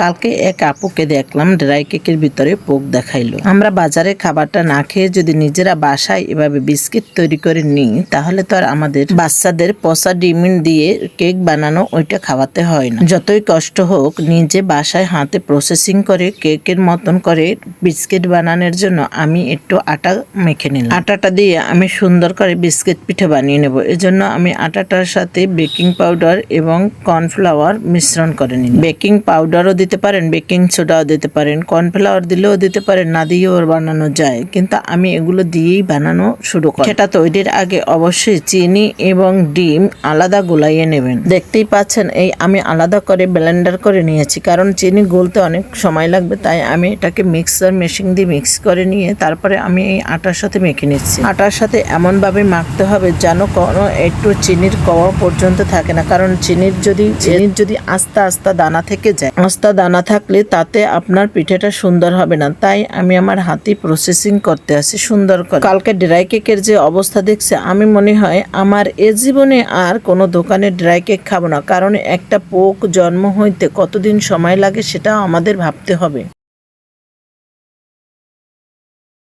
কালকে এক আপুকে দেখলাম ড্রাই কেকের ভিতরে পোক দেখাইলো। আমরা বাজারে খাবারটা না খেয়ে যদি নিজেরা বাসায় এভাবে বিস্কিট তৈরি করে নিই তাহলে তো আর আমাদের বাচ্চাদের পচা ডিম দিয়ে কেক বানানো ওইটা খাওয়াতে হয় না। যতই কষ্ট হোক নিজে বাসায় হাতে প্রসেসিং করে কেকের মতন করে বিস্কিট বানানোর জন্য আমি একটু আটা মেখে নিলাম। আটাটা দিয়ে আমি সুন্দর করে বিস্কিট পিঠে বানিয়ে নেব। এজন্য আমি আটাটার সাথে বেকিং পাউডার এবং কর্নফ্লাওয়ার মিশ্রণ করে নিই। বেকিং পাউডারও দিতে পারেন, বেকিং সোডাও দিতে পারেন, কর্নফ্লাওয়ার দিলেও দিতে পারেন, না দিয়েও বানানো যায়, কিন্তু আমি এগুলো দিয়েই বানানো শুরু করি। সেটা তৈরির আগে অবশ্যই চিনি এবং ডিম আলাদা গোলাইয়ে নেবেন। দেখতেই পাচ্ছেন এই আমি আলাদা করে ব্লেন্ডার করে নিয়েছি, কারণ চিনি গলতে অনেক সময় লাগবে, তাই আমি এটাকে মিক্সার মেশিন দিয়ে মিক্স করে নিয়ে তারপরে আমি এই আটার সাথে মেখে নিচ্ছি। আটার সাথে এমনভাবে মাখতে হবে যেন কোনো একটু চিনির কওয়া পর্যন্ত থাকে না, কারণ চিনির যদি আস্তে আস্তে দানা থেকে যায়, আস্তে দানা থাকলে তাতে আপনার পিঠেটা সুন্দর হবে না। তাই আমি আমার হাতে প্রসেসিং করতে আসি সুন্দর করে। কালকে ড্রাই কেকের যে অবস্থা দেখছে, আমি মনে হয় আমার এ জীবনে আর কোনো দোকানে ড্রাই কেক খাবো না, কারণ একটা পোক জন্ম হইতে কতদিন সময় লাগে সেটা আমাদের ভাবতে হবে।